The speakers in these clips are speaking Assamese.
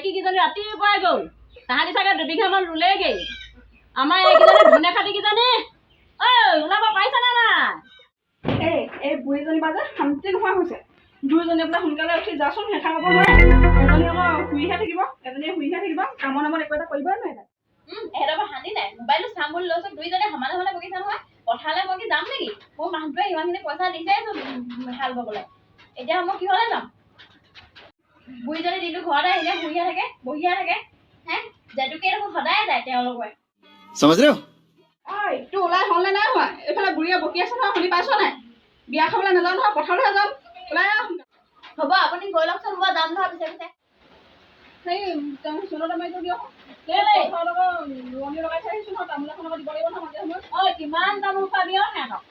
মাইকী কেইজনী ৰাতিপুৱাই গ'ল তাহাঁতি চাগে দুবিঘামান ৰুলেগৈ আমাৰ এইকেইজনী ধুনে খাটি কেইজনী ঐ ওলাব পাৰিছা নে নাই এই বুঢ়ীজনী বা যে শান্তি নোহোৱা হৈছে দুইজনী বোলে সোনকালে উঠি যাচোন হেঁচা খাব নোৱাৰে এজনী আকৌ শুইহে থাকিব এজনীয়ে শুইহে থাকিব কামৰ নামত একো এটা কৰিবই নোৱাৰে এহেঁতৰ শান্তি নাই মোবাইলটো চাম বুলি লৈছো দুইজনে সমানে সমানে বকিছা নহয় পথাৰলৈ মই কি যাম নেকি মোৰ মানুহটোৱে ইমানখিনি পইচা দিছেচোন হাল বাবলৈ এতিয়া মই কিহলৈ যাম বুঢ়ীজনী দিনটো ঘৰতে আহিলে শুইহে থাকে বহিহে থাকে হে জেতুকে দেখোন সদায় যায় তেওঁলোকে समझ रहे हो ঐ তোৰ ওলাই হ'লনে নাই হোৱা এইফালে বুঢ়ীয়ে বকি আছে নহয় শুনি পাইছ নাই বিয়া খাবলৈ নাযাওঁ নহয় পথাৰলৈহে যাম ওলাই আহ হ'ব আপুনি গৈ লওকচোন মই যাম নহয় পিছে পিছে সেই চোনত মাৰিটো দিয়ক ৰোৱনী লগাই থৈ আহিছোঁ নহয় তামোল এখন দিব লাগিব নহয় মাজে সময়ত ঐ কিমান তামোল পাবি অ সিহঁতক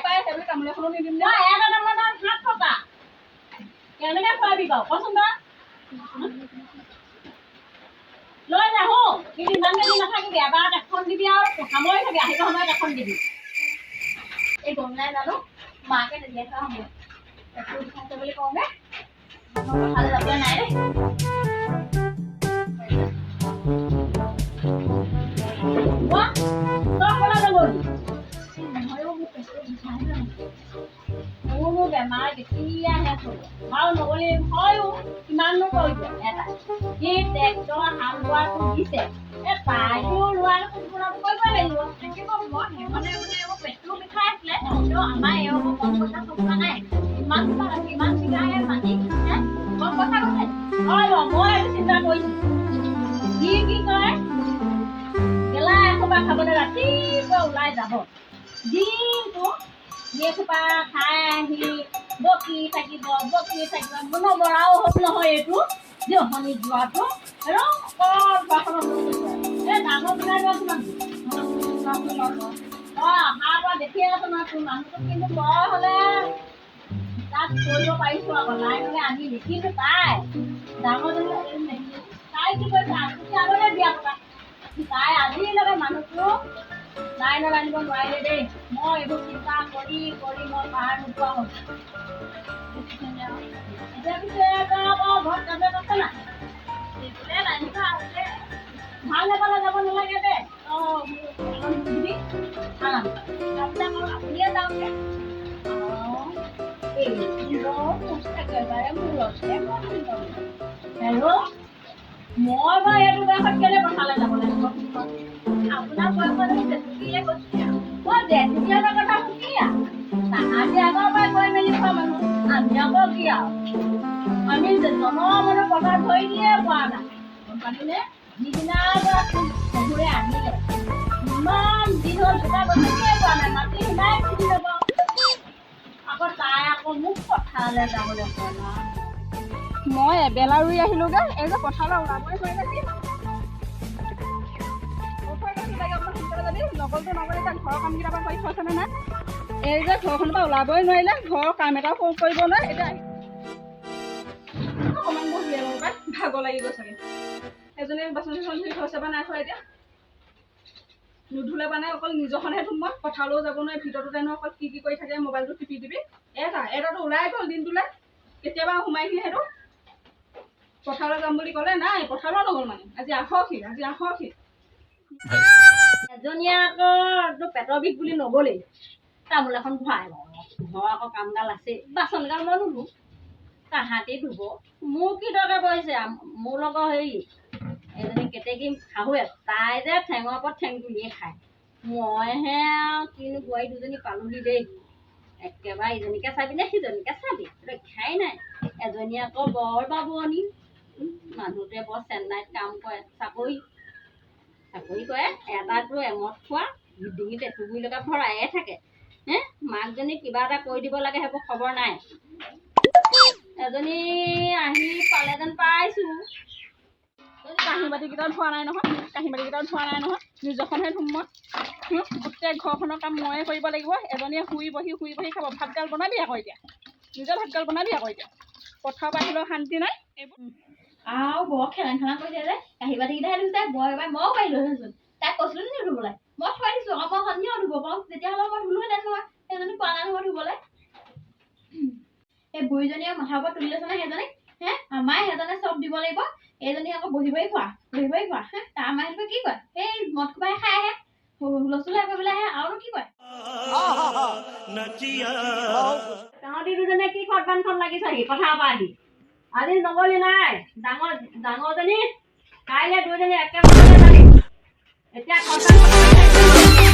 পাই সেইবুলি তামোল এখনো নিদিম দে এটা তামোলৰ দাম 7 টকা কেনেকৈ খুৱাবি বাৰু কচোন বাৰু লৈ যা হো কিন্তু ইমানকে দি নাথাকিবি এবাৰত এখন দিবি আৰু সামৰি থাকি আহিব সময়ত এখন দিবি এই গম নাই জানো মাকে তেতিয়া থোৱা হ'ব একো খাইছে বুলি কওঁগে পথাৰলৈ যাবলৈ নাই দেই মোৰ বেমাৰ কেতিয়াহে আৰু নগ'লে হয়ো কিমাননো কৰিছে এটা সি ট্ৰেক্টৰ হাল বোৱাটো দিছে তাইও ৰোৱাটো সম্পূৰ্ণ কৰিবই লাগিব থাকিব মই সেইখনে মোৰ পেটটো বিষাই আছিলে কিন্তু আমাৰ এওঁ কম পইচা চলোৱা নাই কিমান বিঘাহে মাটি কম পইচা কৈছে হয় মই এইটো চিন্তা কৰিছোঁ সি কি কয় গেলা এসোপা খাবলৈ ৰাতিপুৱা ওলাই যাব দিনটো এসোপা খাই আহি বকি থাকিব মনৰ মৰাও হ'ল নহয় এইটো জহনি যোৱাটো আৰু ঘৰখনত এই ডাঙৰ বিলাই লোৱা কিমান অহাৰ পৰা দেখিয়ে আছো নহয় তোৰ মানুহটো কিন্তু বৰ হ'লে তাত কৰিব পাৰিছোঁ আকৌ নাই হ'লে আমি দেখিছোঁ তাই ডাঙৰজনী তাই কি কৰিছে আগতে বিয়া পতা তাই আজিলৈকে মানুহটো লাইনত আনিব নোৱাৰিলে দেই মই এইবোৰ চিন্তা কৰি মই পাৰ নোপোৱা হৈছোঁ এতিয়া পিছে ঘৰত কাজত আছে নাই ভাল নাপালে যাব নালাগে দে আপুনিয়ে যাওক হেল্ল' মই বাৰু এইটো বয়সত কেলে পথাৰলৈ যাব লাগিব আপোনাৰ বয়সত জেতুকীয়ে কৈছে মই জেতুকীয়া কথা কি তাহাঁতি আগৰ পৰাই কৈ মেলি খোৱা মানুহ আমি আকৌ কি আৰু আমি জনমনৰ পথাৰ ধৰি দিয়ে পোৱা নাই গম পালিনে যিদিনা শহুৰে আনিলে ইমান দিন হ'ল দুটা বছৰকে পোৱা নাই মাটি সিমাই খুজি ল'ব আকৌ তাই আকৌ মোক পথাৰলৈ যাবলৈ কয় না মই এবেলা ৰুই আহিলোগৈ এই যে পথাৰলৈ ওলাবই নোৱাৰিলে কি নগলটো নগলে এতিয়া ঘৰৰ কামকেইটা পৰা কৰি থৈছেনে নাই এই যে ঘৰখনৰ পৰা ওলাবই নোৱাৰিলে ঘৰৰ কাম এটাও কৰিব নোৱাৰে এতিয়া অকণমান বহিলে পাই ভাগৰ লাগি গৈ চাগে এজনী বাচন চাচন ধুই থৈছে বা নাই থোৱা এতিয়া নুধুলে মানে অকল নিজৰখনহে ধুম মই পথাৰলৈও যাব নোৱাৰি ভিতৰতে অকল কি কৰি থাকে মোবাইলটো টিপি দিবি এটাতো ওলাই গ'ল দিনটোলৈ কেতিয়াবা সোমাইহি সেইটো পথাৰলৈ যাম বুলি ক'লে নাই পথাৰলৈ নগ'ল মানে আজি আহকহি এজনীয়ে আকৌ তোৰ পেটৰ বিষ বুলি নগ'লেই তামোল এখন ভৰাই ঘৰ আকৌ কামগাল আছে বাচনগাল মই নুধো তাহাঁতি ধুব মোৰ কি দৰকাৰ পৰিছে মোৰ লগৰ হেৰি এজনী কেতেকী শাহুৱে তাই যে ঠেঙৰ ওপৰত ঠেং তুলিয়ে খায় মইহে কিনো বোৱাৰী দুজনী পালোহি দেই একেবাৰে ইজনীকে চাবি নে সিজনীকে চাবি ৰক্ষাই নাই এজনী আকৌ বৰ বাবুৱনী মানুহটোৱে বৰ চেন্নাইত কাম কৰে চাকৰি কৰে এটাতো এমত খোৱা ডিঙিত এটুগুৰিলৈকে ভৰায়ে থাকে হে মাকজনী কিবা এটা কৰি দিব লাগে সেইবোৰ খবৰ নাই এজনী আহি পালে যেন পাইছোঁ কাঁহী বাতিকেইটাও ধোৱা নাই নহয় নিজৰখনহে ধুম মই গোটেই ঘৰখনৰ কাম ময়ে কৰিব লাগিব এজনীয়ে শুই বহি খাব ভাতগাল বনাবি আকৌ এতিয়া পথাৰৰ পৰা আহিলেও শান্তি নাই এইবোৰ আৰু বৰ খেলা কৰিছে যে কাঁহী বাতিকেইটাহে ধুইছে বৰ এবাৰ মইও পাৰিলো হেচোন তাইক কৈছিলো নি ধুবলৈ মই থৈ দিছো আকৌ মই সন্ধিয়াও ধুব পাৰোঁ তেতিয়াহ'লে মই ধুলোহেঁতেন নহয় সেইজনী পোৱা নাই নহয় ধুবলৈ সেই বুঢ়ীজনীয়ে মাথাৰ ওপৰত তুলি লৈছে নে সেইজনী হে আমাৰে সেইজনে চব দিব লাগিব এইজনী আকৌ বহিবই খোৱা হে তাৰ মাইলটো কি কয় সেই মদ কোবাই খাই আহে হুলস্থুল কৰিবলৈ আহে আৰু কি কয় তহঁতি দুজনে কি খটবানখন লাগিছহি পথাৰৰ পৰা আহি আজি নগলি নাই ডাঙৰজনী কাইলৈ দুইজনী একেবাৰে যাবি এতিয়া খটবান